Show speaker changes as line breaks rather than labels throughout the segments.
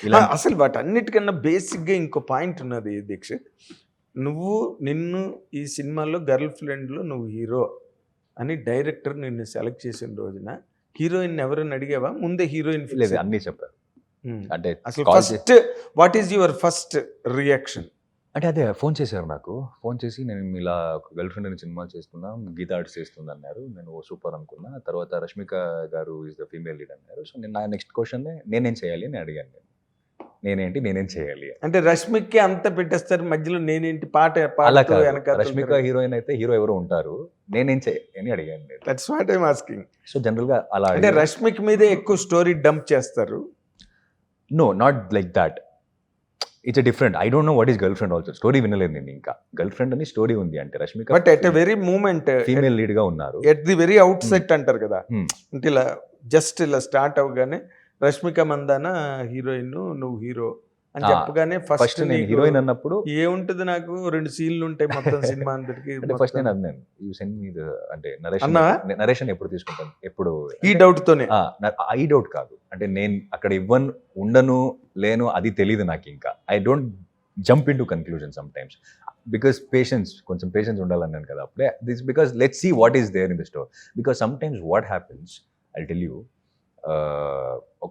ఇలా
అసలు వాటన్నిటికన్నా బేసిక్గా ఇంకో పాయింట్ ఉన్నది దీక్షిత్. నువ్వు నిన్ను ఈ సినిమాలో గర్ల్ ఫ్రెండ్లో నువ్వు హీరో అని డైరెక్టర్ నిన్ను సెలెక్ట్ చేసిన రోజున హీరోయిన్ ఎవరైనా అడిగావా? ముందే హీరోయిన్
లేదు, అన్నీ చెప్పారు. అంటే
అసలు
call
first what is your first reaction?
అంటే అదే ఫోన్ చేశారు నాకు. ఫోన్ చేసి నేను ఇలా ఒక గర్ల్ ఫ్రెండ్ అని సినిమా చేస్తున్నా, గీతా ఆర్ట్స్ చేస్తుంది అన్నారు. నేను సూపర్ అనుకున్నా. తర్వాత రష్మిక గారు ఈజ్ ద ఫీమేల్ లీడ్ అన్నారు. సో నేను నా నెక్స్ట్ క్వశ్చన్ నేనేం చేయాలి అని అడిగాను. నేనేం చేయాలి
అంటే రష్మిక్కి అంత పెట్టేస్తారు, మధ్యలో నేనేంటి పాట
అలా
పాడుతూ
కాదు.
వెనకాల
రష్మిక హీరోయిన్ అయితే హీరో ఎవరో ఉంటారు, నేనేం చేయాలి అని అడిగాను నేను.
That's what I'm asking.
So జనరల్గా అలా
అంటే రష్మిక్ మీదే ఎక్కువ స్టోరీ డంప్ చేస్తారు.
No, not like that. It's different. I don't know what is girlfriend also. Story వినలేదు నేను ఇంకా. గర్ల్ ఫ్రెండ్ అని స్టోరీ ఉంది అంటే Rashmika
but at a very moment
female lead గా ఉన్నారు.
At the very outset అంటారు కదా, అంటే ఇలా జస్ట్ ఇలా స్టార్ట్ అవగానే రష్మిక మందాన హీరోయిన్, నువ్వు హీరో అని చెప్పగానే
ఫస్ట్ నేను హీరోయిన్ అన్నప్పుడు
ఏముంటది, నాకు 2 సీన్లు ఉంటాయి మొత్తం సినిమా అందరికి.
అంటే ఫస్ట్ నేను అన్నాను, యూ సెండ్ మీ అంటే నరేషన్ ఎప్పుడు తీసుకుంటాను, ఎప్పుడు
ఈ డౌట్ తోనే.
ఈ డౌట్ కాదు, అంటే నేను అక్కడ ఉండను లేను అది తెలియదు నాకు. ఇంకా I don't jump in to conclusion sometimes because కొంచెం పేషెన్స్ ఉండాలన్నాను కదా అప్పుడే. This because let's see what is there in the store. Because sometimes what happens, I tell you,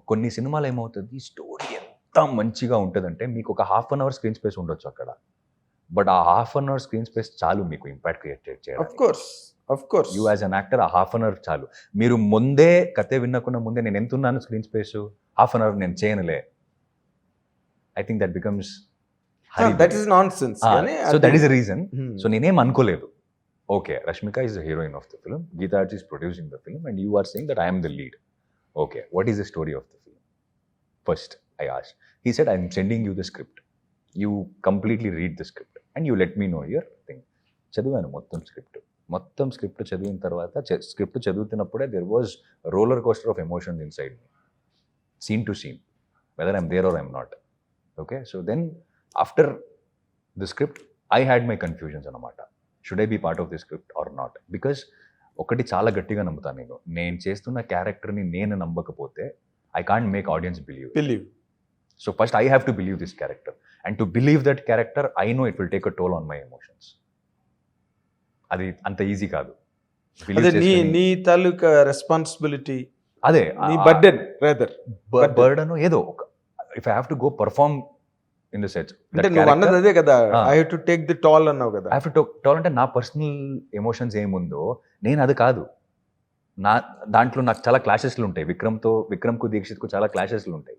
కొన్ని సినిమాలు ఏమవుతుంది, స్టోరీ ఎంత మంచిగా ఉంటుందంటే మీకు ఒక half an hour screen space ఉండొచ్చు అక్కడ, బట్ ఆ half an hour screen space చాలు మీకు ఇంపాక్ట్ క్రియేట్ చేయడానికి.
Of course
you as an actor ఆ హాఫ్ అన్ అవర్ చాలు. మీరు ముందే కథ విన్నకుండా ముందే నేను ఎంత ఉన్నాను screen space, half an hour నేను చేయనులే, I think that becomes
that is nonsense.
So that is the reason. So నేనేం అనుకోలేదు, okay Rashmika is the heroine of the film, Geetha Arts is producing the film and you are saying that I am the lead. Okay, what is the story of the film? First, I asked. He said, I'm sending you the script. You completely read the script and you let me know your thing. చదివాను మొత్తం script చదివిన తర్వాత script చదువుతున్నప్పుడే there was roller coaster of emotions inside me, scene to scene, whether I'm there or I'm not. Okay, so then after the script, I had my confusions అన్నమాట. Should I be part of the script or not? Because ఒకటి చాలా గట్టిగా నమ్ముతాను, నేను చేస్తున్న క్యారెక్టర్ని నేను నమ్మకపోతే I can't make audience believe. So first I have to believe this character, and to believe that character I know it will take a toll on my emotions. అది అంత ఈజీ కాదు.
నీ తాలూకా రెస్పాన్సిబిలిటీ,
అదే
నీ బర్డెన్,
బర్డెన్ ఏదో if I have to go perform in the sets.
అంటే నువ్వు అన్నది అదే కదా, I have to take the toll అన్నావు కదా.
ఐ హావ్ టు టాల్ అంటే నా పర్సనల్ ఎమోషన్స్ ఏముందో నేను అది కాదు, దాంట్లో నాకు చాలా క్లాషెస్లు ఉంటాయి. విక్రమ్కు దీక్షిత్కు చాలా క్లాషెస్లు ఉంటాయి,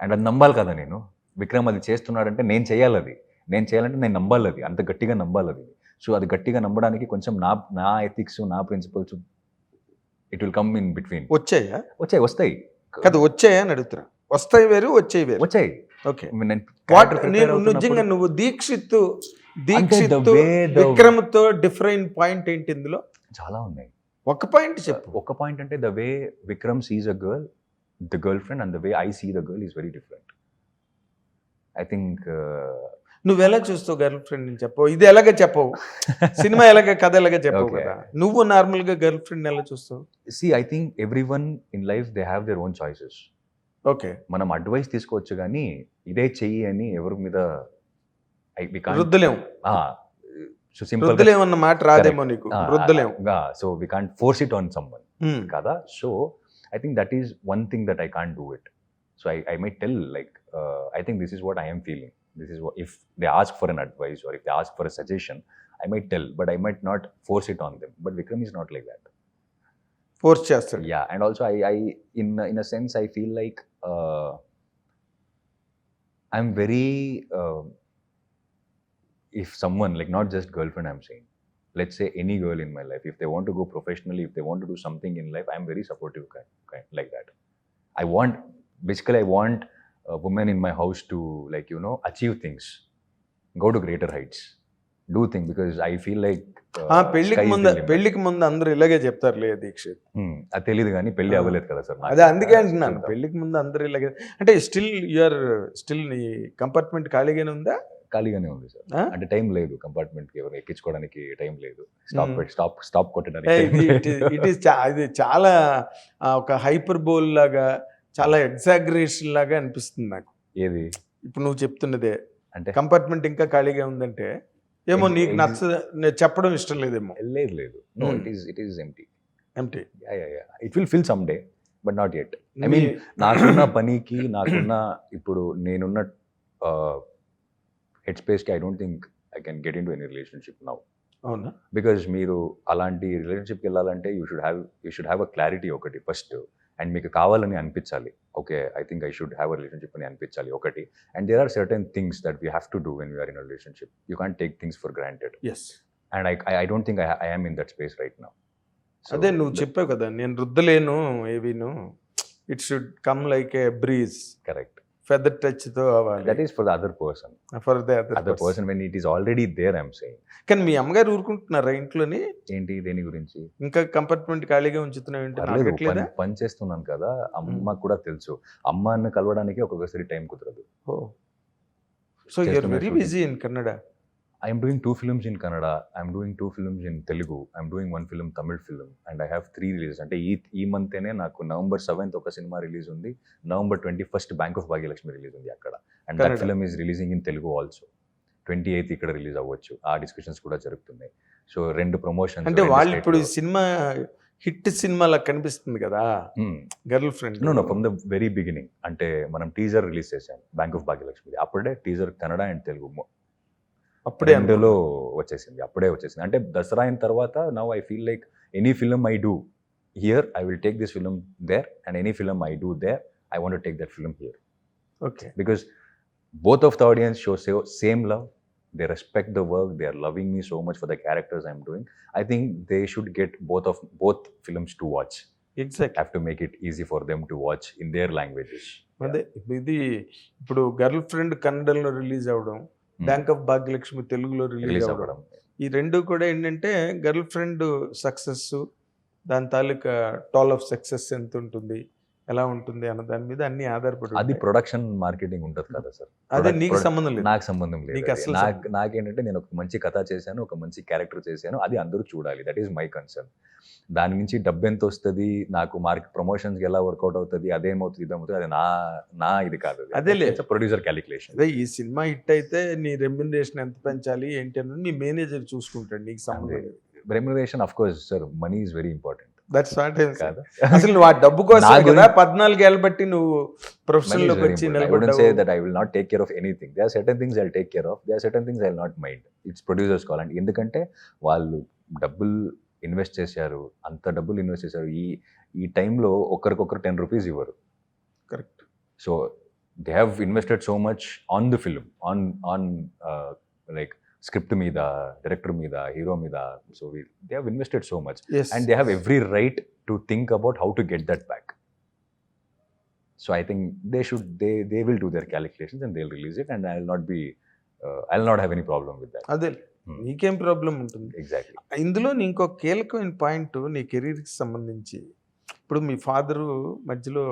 అండ్ అది నమ్మాలి కదా నేను. విక్రమ్ అది చేస్తున్నాడంటే నేను చేయాలంటే నేను నమ్మాలి, అది అంత గట్టిగా నమ్మాలి అది. సో అది గట్టిగా నమ్మడానికి కొంచెం నా ఎథిక్స్, నా principles it will come in between. వస్తాయి
కదా, వచ్చాయా అని అడుగుతున్నా. వస్తాయి వేరు, వచ్చాయి. ఓకే, నిజంగా నువ్వు దీక్షిత్ విక్రమ్ తో డిఫరెంట్ పాయింట్ ఏంటి ఇందులో?
చాలా ఉన్నాయి.
ఒక పాయింట్ చెప్పు.
ఒక పాయింట్ అంటే the way Vikram sees a girl, the girlfriend, and the way I see the girl is very different. I think
నువ్వు ఎలా చూస్తావు గర్ల్ ఫ్రెండ్ అని చెప్పవు, ఇది ఎలాగ చెప్పవు, సినిమా ఎలాగ, కథ ఎలాగ చెప్పవు కదా. నువ్వు నార్మల్ గా గర్ల్ ఫ్రెండ్ ఎలా చూస్తావు?
See, I think everyone in life they have their own choices.
Okay,
మనం అడ్వైస్ తీసుకోవచ్చు కానీ ఇదే చెయ్యి అని ఎవరి మీద
రుద్దలేము.
సో సింపుల్
రుద్దలేమన్న మాట రాదేమో నీకు, రుద్దలేము.
So we can't force it on someone కదా. So I think that is one thing that I can't do it. So I might tell like I think this is what I am feeling. This is what, if they ask for an advice or if they ask for a suggestion, I might tell, but I might not force it on them. But Vikram is not like that.
Force chestard.
Yeah, and also I in a sense I feel like I'm very if someone, like not just girlfriend I'm saying, let's say any girl in my life, if they want to go professionally, if they want to do something in life, I'm very supportive kind like that. I want a woman in my house to, like, you know, achieve things, go to greater heights, do things, because I feel like
పెళ్లికి ముందు అందరూ ఇలాగే చెప్తారు లే దీక్షిత్.
అది తెలియదు కానీ పెళ్లి అవ్వలేదు కదా సార్.
అదే అందుకే అంటున్నాను, పెళ్లికి ముందు అందరూ ఇలాగే. అంటే స్టిల్ నీ కంపార్ట్మెంట్ ఖాళీగానే ఉందా?
ఖాళీగానే ఉంది సార్. అంటే టైం లేదు కంపార్ట్మెంట్కి, ఎవరు ఎక్కించుకోవడానికి టైం లేదు, స్టాప్ కొట్టడానికి.
ఇది చాలా ఒక హైపర్ బోల్ లాగా చాలా ఎగ్జాగరేషన్ లాగా అనిపిస్తుంది నాకు.
ఏది
ఇప్పుడు నువ్వు చెప్తున్నదే
అంటే
కంపార్ట్మెంట్ ఇంకా ఖాళీగా ఉందంటే ఏమో నీకు నచ్చ నేను చెప్పడం ఇష్టం లేదేమో.
లేదు no
Hmm.
It is empty.
Empty.
It will fill some day but not yet. I mean నాకున్న పనికి నాకున్న ఇప్పుడు నేనున్న హెడ్ స్పేస్కి I don't think I can get into any relationship now.
అవునా?
బికాజ్ మీరు అలాంటి రిలేషన్షిప్కి వెళ్ళాలంటే you should have a clarity ఒకటి ఫస్ట్. అండ్ మీకు కావాలని అనిపించాలి, okay I think I should have a relationship అని అనిపించాలి ఒకటి. And there are certain things that we have to do when we are in a relationship. You can't take things for granted.
Yes.
And I don't think I am in that space right now.
అదే నువ్వు చెప్పావు కదా, నేను రుద్దలేను ఏవిను, it should come like a breeze,
correct.
Feather touch తో అవ్వాలి.
That is for the other person.
For the
Other
other
person when it is already there, I'm saying.
కానీ మీ అమ్మగారు ఊరుకుంటున్నారా ఇంట్లోని?
ఏంటి దేని గురించి?
ఇంకా కంపార్ట్మెంట్ ఖాళీగా ఉంచుతున్నావు ఏంటి?
పర్లేదు,
నాకట్లేదా?
పని చేస్తున్నాను కదా, అమ్మకు కూడా తెలుసు. అమ్మని కలవడానికి ఒక్కొక్కసారి టైం కుదరదు.
Oh, so you are very busy in Kannada.
I'm doing 2 films in Kannada, I'm doing 2 films in Telugu, I'm doing 1 film Tamil film, and I have 3 releases. అంటే ఈ మంతేనే నాకు November 7th ఒక సినిమా రిలీజ్ ఉంది, November 21st bank of Bhagyalakshmi release ఉంది అక్కడ. And that film is releasing in Telugu also. 28th ఇక్కడ release అవ్వచ్చు, ఆ డిస్కషన్స్ కూడా జరుగుతున్నాయి. So 2 promotions.
అంటే వాళ్ళు ఇప్పుడు ఈ సినిమా హిట్ సినిమాలా కనిపిస్తుంది కదా, girl friend.
Know from the very beginning. అంటే మనం టీజర్ రిలీజ్ చేసాం బ్యాంక్ ఆఫ్ భాగ్యలక్ష్మి, అప్పుడే టీజర్ కన్నడ అండ్ తెలుగు
అప్పుడే
రెండులో వచ్చేసింది, అప్పుడే వచ్చేసింది. అంటే దసరా అయిన తర్వాత now I feel like any film I do here I will take this film there, and any film I do there I want to take that film here.
Okay.
Because both of the audience show same love, they respect the work, they are loving me so much for the characters I'm doing. I think they should get both films to watch.
Exact.
Have to make it easy for them to watch in their languages.
అదే ఇది ఇప్పుడు girl friend కన్నడలో release అవ్వడం, bank of Bhagyalakshmi తెలుగులో release
release
అవ్వడం,
అవ్వడం,
ఈ రెండు కూడా ఏంటంటే గర్ల్ ఫ్రెండ్ సక్సెస్, దాని తాలూకా టోల్ ఆఫ్ సక్సెస్ ఎంత ఉంటుంది, ఎలా ఉంటుంది అన్న దాని మీద అన్ని ఆధారపడి
అది
ఉంటాయి.
ప్రొడక్షన్ మార్కెటింగ్ ఉంటుంది కదా సార్.
అదే నీకు సంబంధం లేదు.
నాకు సంబంధం లేదు.
నీకు అసలు
నాకేంటంటే నేను ఒక మంచి కథ చేశాను, ఒక మంచి క్యారెక్టర్ చేశాను, అది అందరూ చూడాలి. That is my concern. దాని నుంచి డబ్బు ఎంత వస్తుంది, నాకు ప్రమోషన్స్కి ఎలా వర్కౌట్ అవుతుంది, అదేమవుతుంది ఇదేమవుతుంది, అది నా ఇది కాదు.
అదేలే.
Producer calculation.
అదే ఈ సినిమా హిట్ అయితే నీ రెమ్యునరేషన్ ఎంత పెంచాలి ఏంటి అన్నది మీ మేనేజర్ చూసుకుంటాడు, నీకు సంబంధం లేదు.
Remuneration of course sir, money is very important.
That's what
కాదు,
అసలు నువ్వు ఆ డబ్బు కోసం
నా
కదా
గురించి-
14 ఏళ్ళ బట్టి నువ్వు ప్రొఫెషన్ లోకి వచ్చి
I wouldn't
నిలబడ్డావు.
say that I will not take care of anything. There are certain things I'll take care of. There are certain things I'll not mind. It's producers call. And ఎందుకంటే వాళ్ళు డబ్బులు invest చేశారు, అంత డబ్బులు invest చేశారు. ఈ టైంలో ఒకరికొకరు 10 రూపీస్ ఇవ్వరు.
Correct.
So they have invested so much on the film, on like script మీద, డైరెక్టర్ మీద, హీరో మీద. So they have invested so much and they have every right to think about how to get that back. So I think they will do their calculations and they'll release it, and I'll not have any problem with that.
అదే నీకేం problem ఉంటుంది.
Exactly.
ఇందులో ఇంకో కీలకమైన point నీ కెరీర్కి సంబంధించి, ఇప్పుడు మీ father మధ్యలో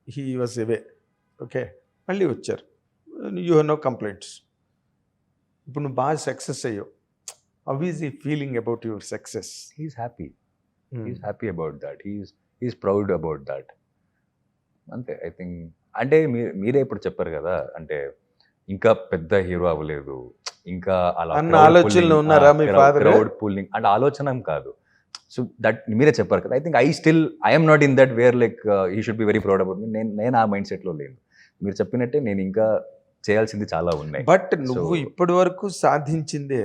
హీ వాజ్ అవే, ఓకే, మళ్ళీ వచ్చారు, యూ హ్యావ్ నో కంప్లైంట్స్. ఇప్పుడు నువ్వు బాగా సక్సెస్ అయ్యావు, హౌ ఈజ్ ఈ feeling about your success?
He's happy. He's happy about that. He's proud about that. అంతే ఐ థింక్. అంటే మీరే ఇప్పుడు చెప్పారు కదా, అంటే ఇంకా పెద్ద హీరో అవ్వలేదు, ఇంకా అలా
అన్న ఆలోచనలు ఉన్నారా మీ father?
క్రౌడ్ పుల్లింగ్ అంటే ఆలోచన కాదు. సో దట్ మీరే చెప్పారు కదా. I think I'm not in that where like he should be very proud about me. నేను ఆ మైండ్ సెట్లో లేను. మీరు చెప్పినట్టే నేను ఇంకా చేయాల్సింది చాలా ఉన్నాయి.
బట్ నువ్వు ఇప్పటి వరకు సాధించిందే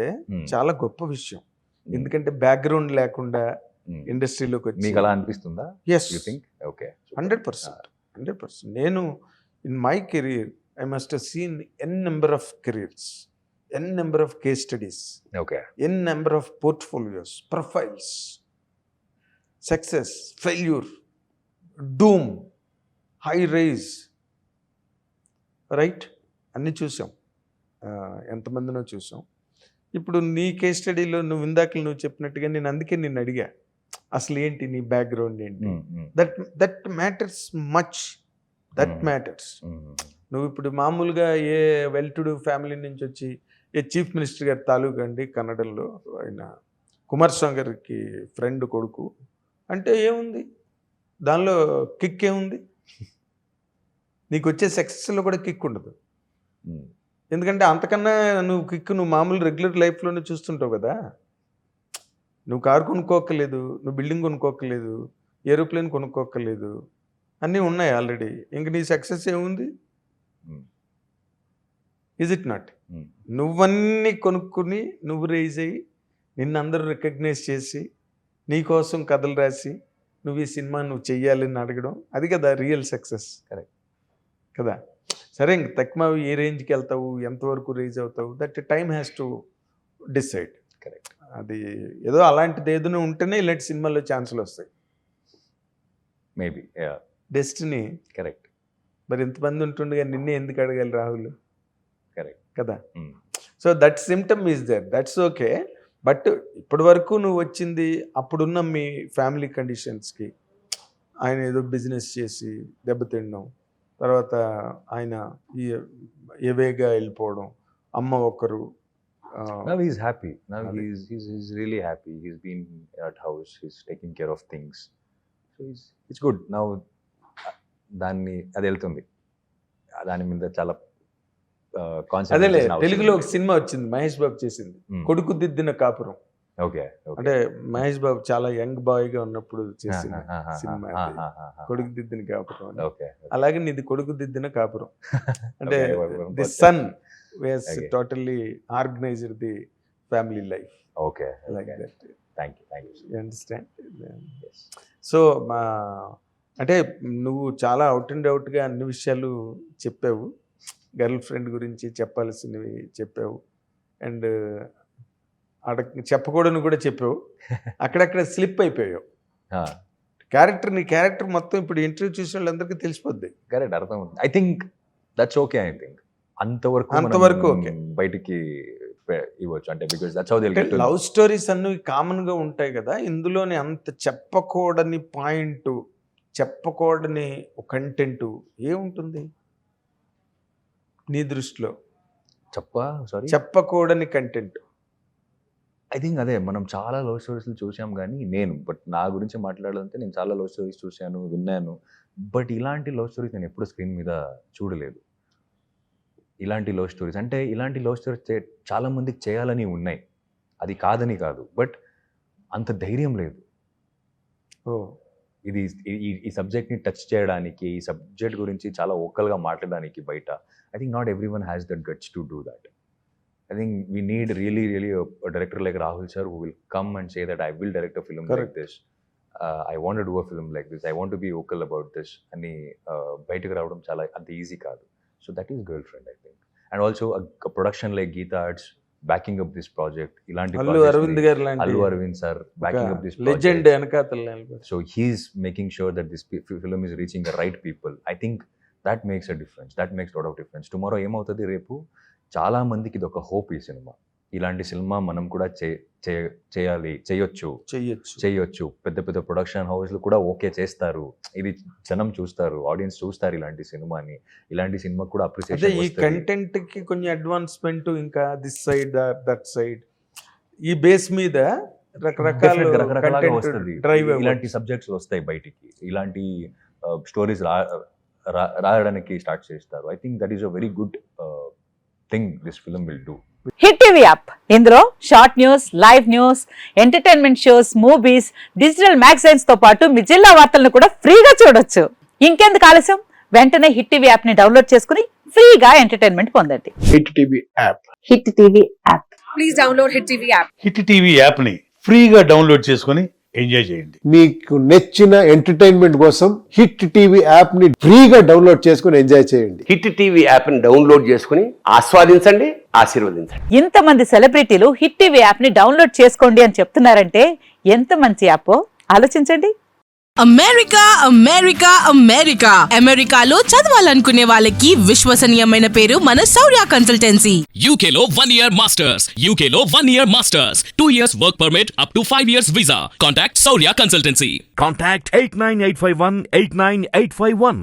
చాలా గొప్ప విషయం. ఎందుకంటే బ్యాక్గ్రౌండ్ లేకుండా ఇండస్ట్రీలోకి వచ్చి
మీకు అలా అనిపిస్తుందా?
Yes,
you think? ఓకే,
100%. నేను in my career I must have seen N number of careers, N number of case studies,
okay,
N number of portfolios, profiles, success, failure, doom, high rise, right, అన్నీ చూసాం, ఎంతమందినో చూసాం. ఇప్పుడు నీ case స్టడీలో నువ్వు ఇందాక నువ్వు చెప్పినట్టుగా నేను అందుకే నిన్ను అడిగా, అసలు ఏంటి నీ బ్యాక్గ్రౌండ్ ఏంటి? That matters much, that matters. నువ్వు ఇప్పుడు మామూలుగా ఏ వెల్ టు డూ ఫ్యామిలీ నుంచి వచ్చి ఏ చీఫ్ మినిస్టర్ గారి తాలూకా అండి కన్నడలో, ఆయన కుమారస్వామి గారికి ఫ్రెండ్ కొడుకు అంటే ఏముంది దానిలో, కిక్ ఏముంది? నీకు వచ్చే సక్సెస్లో కూడా కిక్ ఉండదు. ఎందుకంటే అంతకన్నా నువ్వు మామూలు రెగ్యులర్ లైఫ్లోనే చూస్తుంటావు కదా. నువ్వు కారు కొనుక్కోక్కర్లేదు, నువ్వు బిల్డింగ్ కొనుక్కోక్కర్లేదు, ఏరోప్లేన్ కొనుక్కోక్కర్లేదు, అన్నీ ఉన్నాయి ఆల్రెడీ. ఇంక నీ సక్సెస్ ఏముంది? Is it not? నువ్వన్నీ కొనుక్కుని నువ్వు రేజ్ అయ్యి నిన్ను అందరూ రికగ్నైజ్ చేసి నీకోసం కథలు రాసి నువ్వు ఈ సినిమా నువ్వు చెయ్యాలని అడగడం, అది కదా రియల్ సక్సెస్.
కరెక్ట్
కదా. సరే ఇంక తక్కువ ఏ రేంజ్కి వెళ్తావు, ఎంతవరకు రేజ్ అవుతావు, that time has to decide.
Correct.
అది ఏదో అలాంటిది ఏదైనా ఉంటేనే ఇలాంటి సినిమాల్లో ఛాన్సులు వస్తాయి.
Maybe
destiny.
కరెక్ట్.
మరి ఇంతమంది ఉంటుండగా నిన్నే ఎందుకు అడగాలి రాహుల్?
కరెక్ట్
కదా. So that symptom is there, that's okay. But ఇప్పటి వరకు నువ్వు వచ్చింది అప్పుడున్న మీ ఫ్యామిలీ కండిషన్స్కి, ఆయన ఏదో బిజినెస్ చేసి దెబ్బతినడం, తర్వాత ఆయన ఏవేగా వెళ్ళిపోవడం, అమ్మ ఒకరు.
Now he's happy. Now he's really happy. He's been at house. He's taking care of things. So it's good. Now దాన్ని అది వెళ్తుంది, దాని మీద చాలా
అదేలే. తెలుగులో ఒక సినిమా వచ్చింది మహేష్ బాబు చేసింది, కొడుకు దిద్దిన కాపురం.
ఓకే.
అంటే మహేష్ బాబు చాలా యంగ్ బాయ్ గా ఉన్నప్పుడు చేసిన సినిమా కొడుకు దిద్దిన కాపురం. అలాగే నీది కొడుకు దిద్దిన కాపురం. అంటే the son was totally organised the family life.
Okay.
Like that.
Thank you.
You understand? So అంటే నువ్వు చాలా అవుట్ అండ్ అవుట్గా అన్ని విషయాలు చెప్పావు, గర్ల్ ఫ్రెండ్ గురించి చెప్పాల్సినవి చెప్పావు, అండ్ చెప్పకూడని కూడా చెప్పావు. అక్కడక్కడ స్లిప్ అయిపోయావు. నీ క్యారెక్టర్ మొత్తం ఇప్పుడు ఇంటర్వ్యూ చూసిన వాళ్ళందరికీ తెలిసిపోద్ది.
కరెక్ట్, అర్థం. I think that's okay. I think అంతవరకు ఓకే బయటికి ఇవ్వచ్చు. అంటే because that's how they will get to.
Love stories అన్ని కామన్ గా ఉంటాయి కదా, ఇందులోనే అంత చెప్పకూడని పాయింట్, చెప్పకూడని కంటెంట్ ఏముంటుంది నీ దృష్టిలో? చెప్పకూడని కంటెంట్.
ఐ థింక్ అదే, మనం చాలా లవ్ స్టోరీస్లు చూసాం, కానీ బట్ నా గురించి మాట్లాడాలంటే నేను చాలా లవ్ స్టోరీస్ చూశాను, విన్నాను. బట్ ఇలాంటి లవ్ స్టోరీస్ నేను ఎప్పుడు స్క్రీన్ మీద చూడలేదు. ఇలాంటి లవ్ స్టోరీస్ అంటే ఇలాంటి లవ్ స్టోరీస్ చాలా మందికి చేయాలని ఉన్నాయి, అది కాదని కాదు, బట్ అంత ధైర్యం లేదు. ఇది ఈ సబ్జెక్ట్ని టచ్ చేయడానికి, ఈ సబ్జెక్ట్ గురించి చాలా ఓకల్గా మాట్లాడడానికి బయట. I think not everyone has that guts to do that. I think we need really a director like Rahul sir who will come and say that I will direct a film like this. I want to do a film like this. I want to be vocal about this. Ani బయటకు రావడం చాలా అంత easy కాదు. So that is Girlfriend, I think. And also a production like Geeta Arts backing up this project. Ilanti
Allu Arvind garu lanti
Allu Arvind sir backing up this project.
Legend enakathal.
So he's making sure that this film is reaching the right people. I think that makes a difference. That makes a lot of difference. Tomorrow ఏమవుతుంది, రేపు చాలా మందికి ఇది ఒక hope. ఈ cinema, ఇలాంటి cinema మనం కూడా చేయొచ్చు. పెద్ద పెద్ద ప్రొడక్షన్ హౌస్లు కూడా ఓకే చేస్తారు, ఇది జనం చూస్తారు, ఆడియన్స్ చూస్తారు ఇలాంటి సినిమాని. ఇలాంటి సినిమా కూడా అప్రిసియేషన్.
ఈ కంటెంట్ కి కొంచెం అడ్వాన్స్మెంట్, ఇంకా దిస్ సైడ్ దట్ సైడ్, ఈ బేస్ మీద రకరకాలుగా వస్తుంది.
ఇలాంటి సబ్జెక్ట్స్ వస్తాయి బయటికి, ఇలాంటి స్టోరీస్ రాయడానికి స్టార్ట్ చేస్తారు. I think that is a very good thing this film will do.
Hit TV app, ఇందులో short news, live news, entertainment shows, movies, digital magazines తో పాటు మీ జిల్లా వార్తలను కూడా ఫ్రీగా చూడొచ్చు. ఇంకెందుకు ఆలస్యం, వెంటనే హిట్ టీవీ యాప్ ని డౌన్లోడ్ చేసుకుని ఫ్రీగా ఎంటర్టైన్మెంట్ పొందండి.
Hit TV app.
Hit TV app.
Please download hit TV app.
Hit TV app ని ఫ్రీగా డౌన్లోడ్ చేసుకుని ఎంజాయ్ చేయండి.
మీకు నచ్చిన ఎంటర్టైన్మెంట్ కోసం హిట్ టీవీ యాప్ ని ఫ్రీగా డౌన్లోడ్ చేసుకుని ఎంజాయ్ చేయండి.
హిట్ టీవీ యాప్ ని డౌన్లోడ్ చేసుకుని ఆస్వాదించండి, ఆశీర్వదించండి.
ఇంతమంది సెలబ్రిటీలు హిట్ టీవీ యాప్ ని డౌన్లోడ్ చేసుకోండి అని చెప్తున్నారంటే ఎంత మంచి యాప్ ఆలోచించండి.
అమెరికా అమెరికా అమెరికా అమెరికాలో చదవాలనుకునే వాళ్ళకి విశ్వసనీయమైన పేరు మన శౌర్య కన్సల్టెన్సీ.
UK లో 1 year masters, UK లో 1 year masters, 2 years work permit up to 5 years visa. Contact Saurya Consultancy.
Contact 89851 89851.